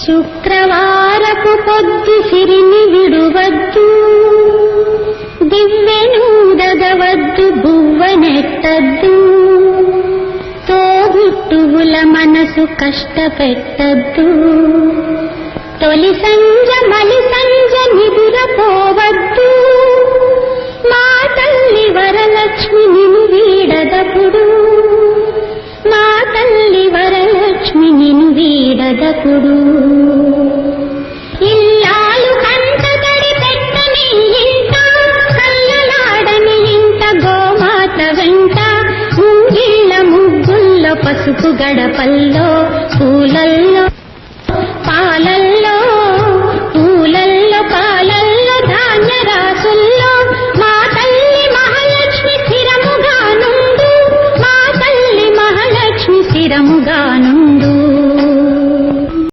శుక్రవారపు పొద్దు సిరిని విడువద్దు, దివ్వెనూదగవద్దు, బువ్వనెట్టద్దు, తోబుట్టువుల మనసు కష్టపెట్టద్దు. తొలి సంజ మలి సంజ నిదురపోవద్దు, మా తల్లి వరలక్ష్మి నిన్ను వీడదపుడు, మా తల్లి వరలక్ష్మి నిన్ను వీడదపుడు. ఇల్లాలు కంటతడి పెట్టని ఇంట, కళ్ళలాడని ఇంట, గోమాత వెంట, ముంగిళ్ళ ముగ్గుల్లో పసుపు గడపల్లో పూలల్లో